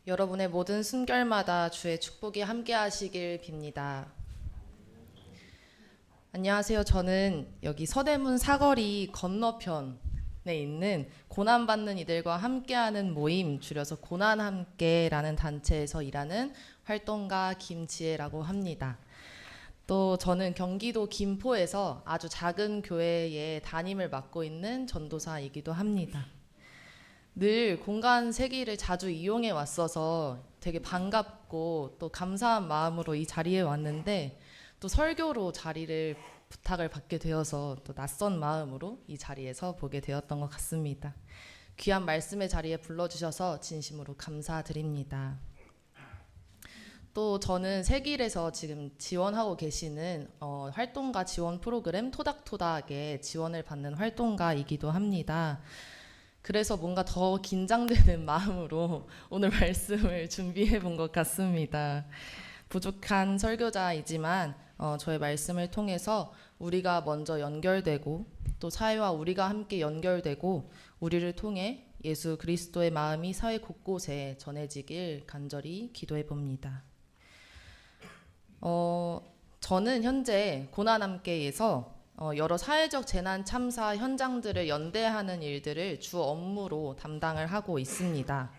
여러분의 모든 순결마다 주의 축복이 함께 하시길 빕니다. 안녕하세요. 저는 여기 서대문 사거리 건너편에 있는 고난받는 이들과 함께하는 모임, 줄여서 고난함께라는 단체에서 일하는 활동가 김지혜라고 합니다. 또 저는 경기도 김포에서 아주 작은 교회의 담임을 맡고 있는 전도사이기도 합니다. 늘 공간 세기를 자주 이용해 왔어서 되게 반갑고 또 감사한 마음으로 이 자리에 왔는데, 또 설교로 자리를 부탁을 받게 되어서 또 낯선 마음으로 이 자리에서 보게 되었던 것 같습니다. 귀한 말씀의 자리에 불러주셔서 진심으로 감사드립니다. 또 저는 세길에서 지금 지원하고 계시는 활동가 지원 프로그램 토닥토닥에 지원을 받는 활동가이기도 합니다. 그래서 뭔가 더 긴장되는 마음으로 오늘 말씀을 준비해 본 것 같습니다. 부족한 설교자이지만 저의 말씀을 통해서 우리가 먼저 연결되고 또 사회와 우리가 함께 연결되고 우리를 통해 예수 그리스도의 마음이 사회 곳곳에 전해지길 간절히 기도해 봅니다. 저는 현재 고난함께에서 여러 사회적 재난 참사 현장들을 연대하는 일들을 주 업무로 담당을 하고 있습니다.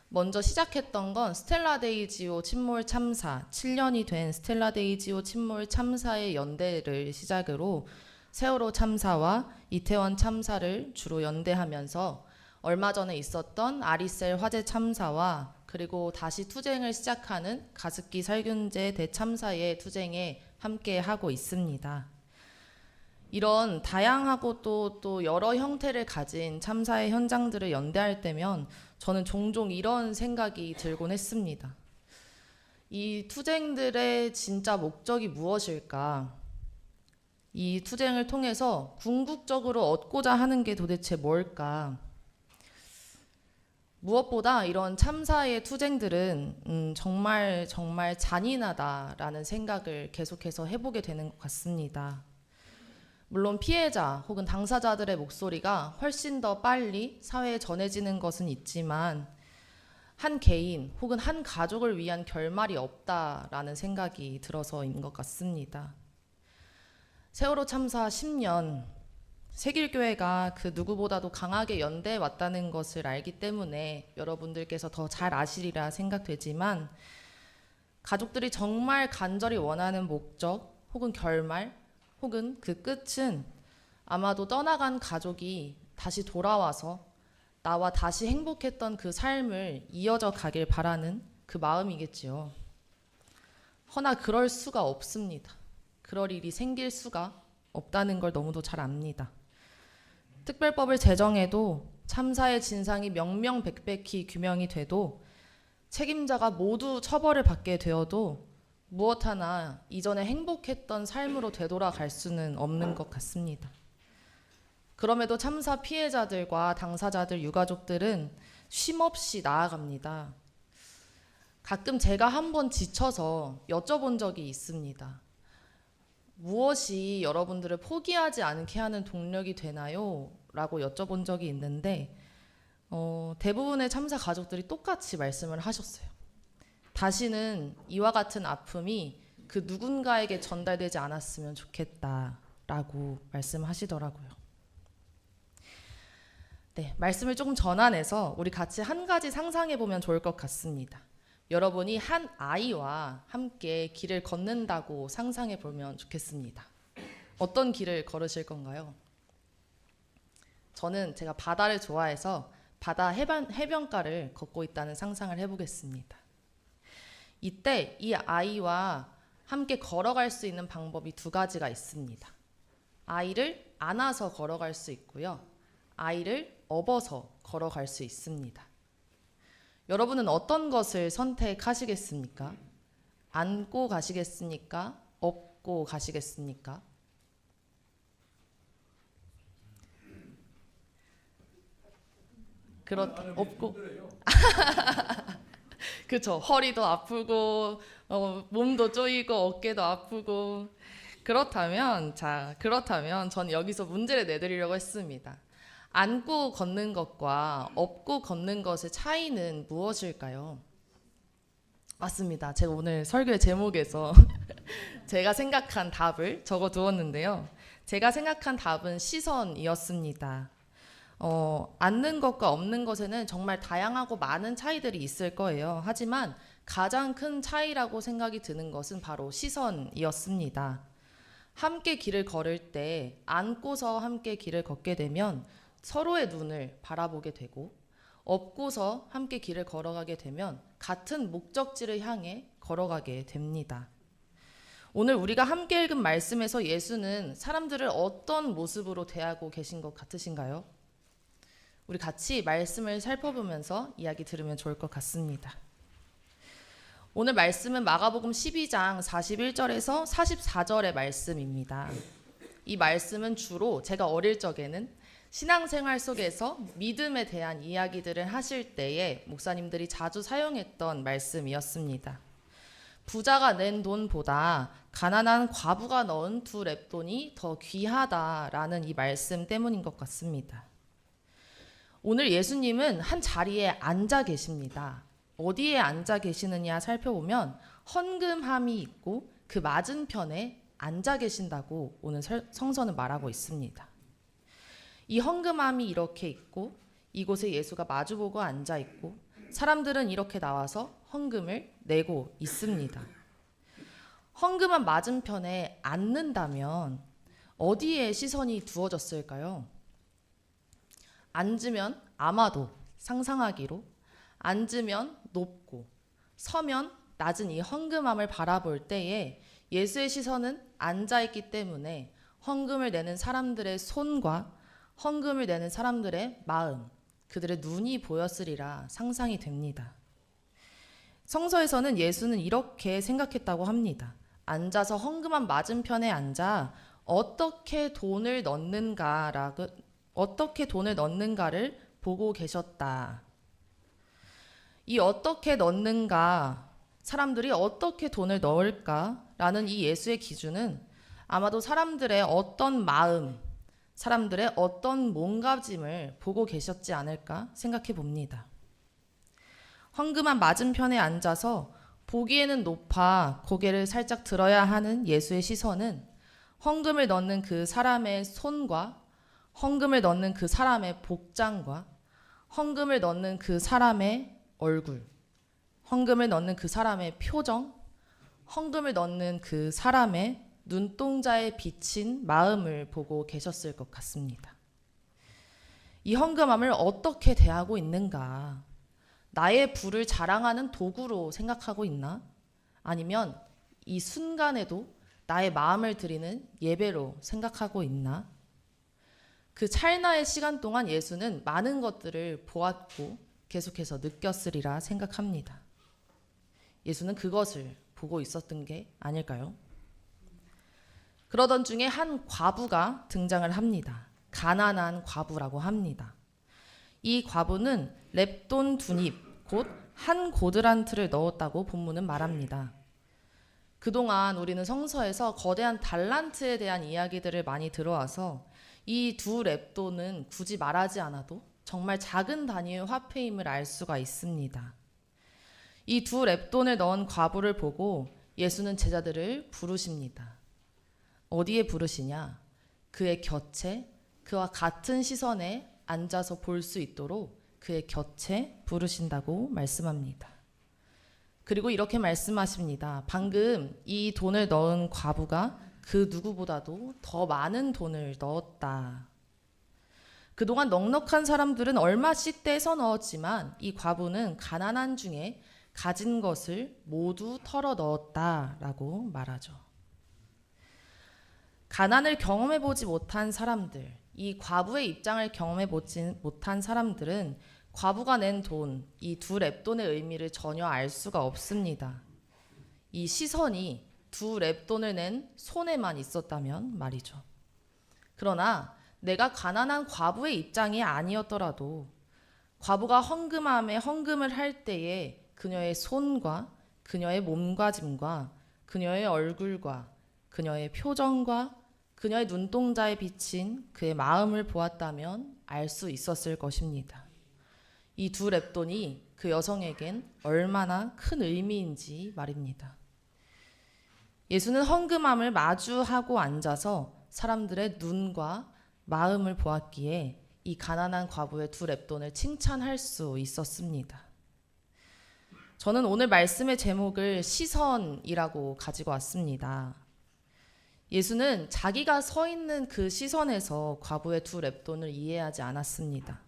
먼저 시작했던 건 스텔라데이지오 침몰 참사, 7년이 된 스텔라데이지오 침몰 참사의 연대를 시작으로 세월호 참사와 이태원 참사를 주로 연대하면서 얼마 전에 있었던 아리셀 화재 참사와 그리고 다시 투쟁을 시작하는 가습기 살균제 대참사의 투쟁에 함께 하고 있습니다. 이런 다양하고 또 여러 형태를 가진 참사의 현장들을 연대할 때면 저는 종종 이런 생각이 들곤 했습니다. 이 투쟁들의 진짜 목적이 무엇일까? 이 투쟁을 통해서 궁극적으로 얻고자 하는 게 도대체 뭘까? 무엇보다 이런 참사의 투쟁들은 정말 잔인하다라는 생각을 계속해서 해보게 되는 것 같습니다. 물론 피해자 혹은 당사자들의 목소리가 훨씬 더 빨리 사회에 전해지는 것은 있지만 한 개인 혹은 한 가족을 위한 결말이 없다라는 생각이 들어서인 것 같습니다. 세월호 참사 10년, 세길교회가 그 누구보다도 강하게 연대해 왔다는 것을 알기 때문에 여러분들께서 더 잘 아시리라 생각되지만, 가족들이 정말 간절히 원하는 목적 혹은 결말 혹은 그 끝은 아마도 떠나간 가족이 다시 돌아와서 나와 다시 행복했던 그 삶을 이어져 가길 바라는 그 마음이겠지요. 허나 그럴 수가 없습니다. 그럴 일이 생길 수가 없다는 걸 너무도 잘 압니다. 특별법을 제정해도 참사의 진상이 명명백백히 규명이 돼도 책임자가 모두 처벌을 받게 되어도 무엇 하나 이전에 행복했던 삶으로 되돌아갈 수는 없는 것 같습니다. 그럼에도 참사 피해자들과 당사자들 유가족들은 쉼없이 나아갑니다. 가끔 제가 한번 지쳐서 여쭤본 적이 있습니다. 무엇이 여러분들을 포기하지 않게 하는 동력이 되나요? 라고 여쭤본 적이 있는데 대부분의 참사 가족들이 똑같이 말씀을 하셨어요. 다시는 이와 같은 아픔이 그 누군가에게 전달되지 않았으면 좋겠다라고 말씀하시더라고요. 네, 말씀을 조금 전환해서 우리 같이 한 가지 상상해 보면 좋을 것 같습니다. 여러분이 한 아이와 함께 길을 걷는다고 상상해 보면 좋겠습니다. 어떤 길을 걸으실 건가요? 저는 제가 바다를 좋아해서 바다 해변가를 걷고 있다는 상상을 해보겠습니다. 이때 이 아이와 함께 걸어갈 수 있는 방법이 두 가지가 있습니다. 아이를 안아서 걸어갈 수 있고요. 아이를 업어서 걸어갈 수 있습니다. 여러분은 어떤 것을 선택하시겠습니까? 안고 가시겠습니까? 업고 가시겠습니까? 업고. 그렇죠. 허리도 아프고 몸도 쪼이고 어깨도 아프고. 그렇다면 전 여기서 문제를 내드리려고 했습니다. 안고 걷는 것과 업고 걷는 것의 차이는 무엇일까요? 맞습니다. 제가 오늘 설교의 제목에서 제가 생각한 답을 적어 두었는데요. 제가 생각한 답은 시선이었습니다. 않는 것과 없는 것에는 정말 다양하고 많은 차이들이 있을 거예요. 하지만 가장 큰 차이라고 생각이 드는 것은 바로 시선이었습니다. 함께 길을 걸을 때 안고서 함께 길을 걷게 되면 서로의 눈을 바라보게 되고, 업고서 함께 길을 걸어가게 되면 같은 목적지를 향해 걸어가게 됩니다. 오늘 우리가 함께 읽은 말씀에서 예수는 사람들을 어떤 모습으로 대하고 계신 것 같으신가요? 우리 같이 말씀을 살펴보면서 이야기 들으면 좋을 것 같습니다. 오늘 말씀은 마가복음 12장 41절에서 44절의 말씀입니다. 이 말씀은 주로 제가 어릴 적에는 신앙생활 속에서 믿음에 대한 이야기들을 하실 때에 목사님들이 자주 사용했던 말씀이었습니다. 부자가 낸 돈보다 가난한 과부가 넣은 2렙돈이 더 귀하다라는 이 말씀 때문인 것 같습니다. 오늘 예수님은 한 자리에 앉아 계십니다. 어디에 앉아 계시느냐 살펴보면 헌금함이 있고 그 맞은편에 앉아 계신다고 오늘 성서는 말하고 있습니다. 이 헌금함이 이렇게 있고 이곳에 예수가 마주보고 앉아 있고 사람들은 이렇게 나와서 헌금을 내고 있습니다. 헌금함 맞은편에 앉는다면 어디에 시선이 두어졌을까요? 앉으면 아마도 상상하기로 앉으면 높고 서면 낮은 이 헌금함을 바라볼 때에 예수의 시선은 앉아있기 때문에 헌금을 내는 사람들의 손과 헌금을 내는 사람들의 마음, 그들의 눈이 보였으리라 상상이 됩니다. 성서에서는 예수는 이렇게 생각했다고 합니다. 앉아서 헌금함 맞은편에 앉아 어떻게 돈을 넣는가를 보고 계셨다. 이 어떻게 넣는가, 사람들이 어떻게 돈을 넣을까라는 이 예수의 기준은 아마도 사람들의 어떤 마음, 사람들의 어떤 몸가짐을 보고 계셨지 않을까 생각해 봅니다. 헌금함 맞은편에 앉아서 보기에는 높아 고개를 살짝 들어야 하는 예수의 시선은 헌금을 넣는 그 사람의 손과 헌금을 넣는 그 사람의 복장과 헌금을 넣는 그 사람의 얼굴, 헌금을 넣는 그 사람의 표정, 헌금을 넣는 그 사람의 눈동자에 비친 마음을 보고 계셨을 것 같습니다. 이 헌금함을 어떻게 대하고 있는가? 나의 부를 자랑하는 도구로 생각하고 있나? 아니면 이 순간에도 나의 마음을 드리는 예배로 생각하고 있나? 그 찰나의 시간 동안 예수는 많은 것들을 보았고 계속해서 느꼈으리라 생각합니다. 예수는 그것을 보고 있었던 게 아닐까요? 그러던 중에 한 과부가 등장을 합니다. 가난한 과부라고 합니다. 이 과부는 렙돈 2닙, 곧 한 고드란트를 넣었다고 본문은 말합니다. 그동안 우리는 성서에서 거대한 달란트에 대한 이야기들을 많이 들어와서 이 2렙돈은 굳이 말하지 않아도 정말 작은 단위의 화폐임을 알 수가 있습니다. 이 2렙돈을 넣은 과부를 보고 예수는 제자들을 부르십니다. 어디에 부르시냐? 그의 곁에 그와 같은 시선에 앉아서 볼 수 있도록 그의 곁에 부르신다고 말씀합니다. 그리고 이렇게 말씀하십니다. 방금 이 돈을 넣은 과부가 그 누구보다도 더 많은 돈을 넣었다. 그동안 넉넉한 사람들은 얼마씩 떼서 넣었지만 이 과부는 가난한 중에 가진 것을 모두 털어 넣었다라고 말하죠. 가난을 경험해보지 못한 사람들, 이 과부의 입장을 경험해보지 못한 사람들은 과부가 낸 돈, 이 2렙돈의 의미를 전혀 알 수가 없습니다. 이 시선이 2렙돈을 낸 손에만 있었다면 말이죠. 그러나 내가 가난한 과부의 입장이 아니었더라도 과부가 헌금함에 헌금을 할 때에 그녀의 손과 그녀의 몸가짐과 그녀의 얼굴과 그녀의 표정과 그녀의 눈동자에 비친 그의 마음을 보았다면 알 수 있었을 것입니다. 이 두 랩돈이 그 여성에겐 얼마나 큰 의미인지 말입니다. 예수는 헝금함을 마주하고 앉아서 사람들의 눈과 마음을 보았기에 이 가난한 과부의 두 랩돈을 칭찬할 수 있었습니다. 저는 오늘 말씀의 제목을 시선이라고 가지고 왔습니다. 예수는 자기가 서 있는 그 시선에서 과부의 두 랩돈을 이해하지 않았습니다.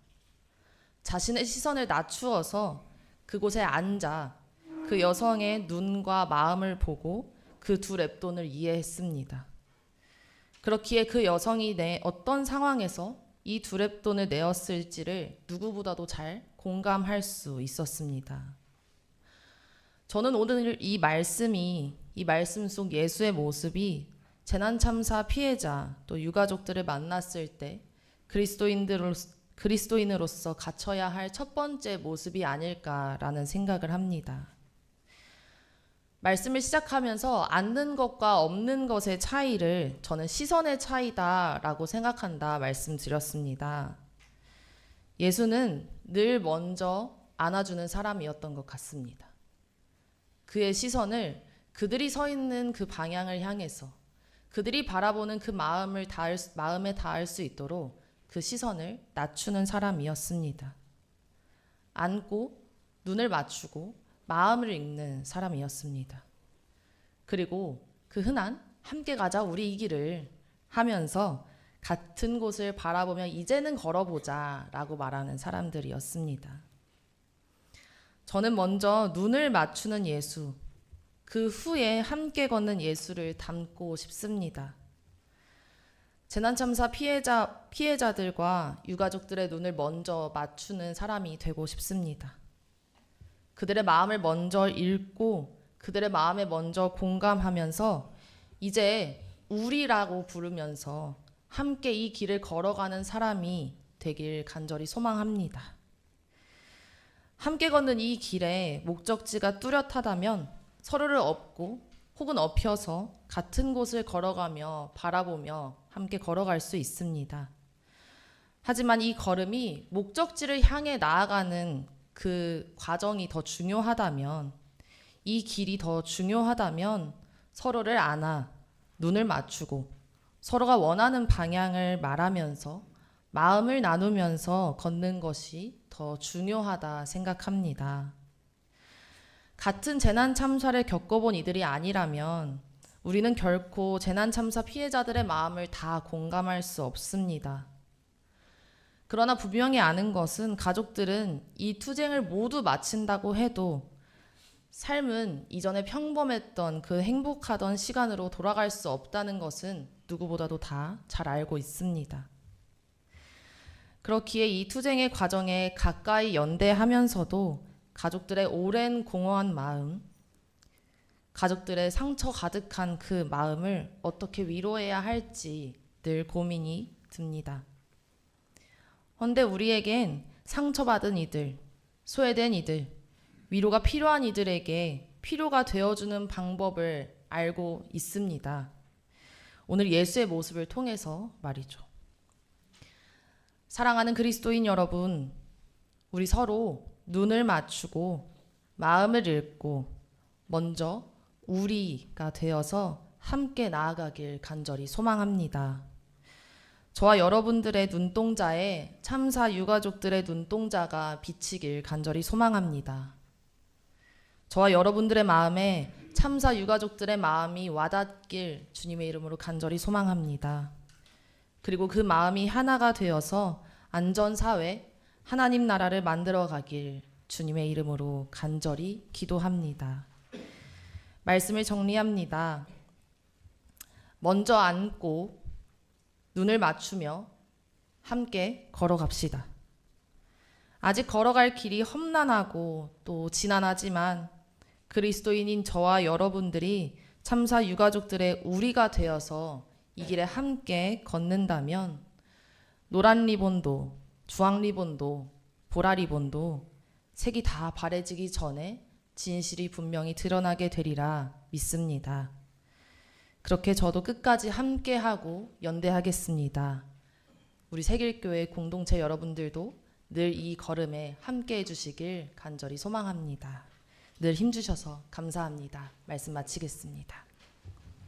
자신의 시선을 낮추어서 그곳에 앉아 그 여성의 눈과 마음을 보고 그 두 랩돈을 이해했습니다. 그렇기에 그 여성이 어떤 상황에서 이 두 랩돈을 내었을지를 누구보다도 잘 공감할 수 있었습니다. 저는 오늘 이 말씀 속 예수의 모습이 재난참사 피해자 또 유가족들을 만났을 때 그리스도인으로서 갖춰야 할 첫 번째 모습이 아닐까라는 생각을 합니다. 말씀을 시작하면서 앉는 것과 없는 것의 차이를 저는 시선의 차이다라고 생각한다 말씀드렸습니다. 예수는 늘 먼저 안아주는 사람이었던 것 같습니다. 그의 시선을 그들이 서 있는 그 방향을 향해서 그들이 바라보는 그 마음에 닿을 수 있도록 그 시선을 낮추는 사람이었습니다. 앉고 눈을 맞추고 마음을 읽는 사람이었습니다. 그리고 그 흔한 함께 가자 우리 이 길을 하면서 같은 곳을 바라보며 이제는 걸어보자 라고 말하는 사람들이었습니다. 저는 먼저 눈을 맞추는 예수, 그 후에 함께 걷는 예수를 닮고 싶습니다. 재난참사 피해자들과 유가족들의 눈을 먼저 맞추는 사람이 되고 싶습니다. 그들의 마음을 먼저 읽고 그들의 마음에 먼저 공감하면서 이제 우리라고 부르면서 함께 이 길을 걸어가는 사람이 되길 간절히 소망합니다. 함께 걷는 이 길에 목적지가 뚜렷하다면 서로를 업고 혹은 엎혀서 같은 곳을 걸어가며 바라보며 함께 걸어갈 수 있습니다. 하지만 이 걸음이 목적지를 향해 나아가는 그 과정이 더 중요하다면, 이 길이 더 중요하다면 서로를 안아 눈을 맞추고 서로가 원하는 방향을 말하면서 마음을 나누면서 걷는 것이 더 중요하다 생각합니다. 같은 재난 참사를 겪어본 이들이 아니라면 우리는 결코 재난 참사 피해자들의 마음을 다 공감할 수 없습니다. 그러나 분명히 아는 것은 가족들은 이 투쟁을 모두 마친다고 해도 삶은 이전에 평범했던 그 행복하던 시간으로 돌아갈 수 없다는 것은 누구보다도 다 잘 알고 있습니다. 그렇기에 이 투쟁의 과정에 가까이 연대하면서도 가족들의 오랜 공허한 마음, 가족들의 상처 가득한 그 마음을 어떻게 위로해야 할지 늘 고민이 듭니다. 헌데 우리에겐 상처받은 이들, 소외된 이들, 위로가 필요한 이들에게 필요가 되어주는 방법을 알고 있습니다. 오늘 예수의 모습을 통해서 말이죠. 사랑하는 그리스도인 여러분, 우리 서로 눈을 맞추고 마음을 읽고 먼저 우리가 되어서 함께 나아가길 간절히 소망합니다. 저와 여러분들의 눈동자에 참사 유가족들의 눈동자가 비치길 간절히 소망합니다. 저와 여러분들의 마음에 참사 유가족들의 마음이 와닿길 주님의 이름으로 간절히 소망합니다. 그리고 그 마음이 하나가 되어서 안전사회, 하나님 나라를 만들어가길 주님의 이름으로 간절히 기도합니다. 말씀을 정리합니다. 먼저 앉고 눈을 맞추며 함께 걸어갑시다. 아직 걸어갈 길이 험난하고 또 지난하지만 그리스도인인 저와 여러분들이 참사 유가족들의 우리가 되어서 이 길에 함께 걷는다면 노란 리본도 주황 리본도 보라 리본도 색이 다 바래지기 전에 진실이 분명히 드러나게 되리라 믿습니다. 그렇게 저도 끝까지 함께하고 연대하겠습니다. 우리 새길교회 공동체 여러분들도 늘 이 걸음에 함께 해주시길 간절히 소망합니다. 늘 힘주셔서 감사합니다. 말씀 마치겠습니다.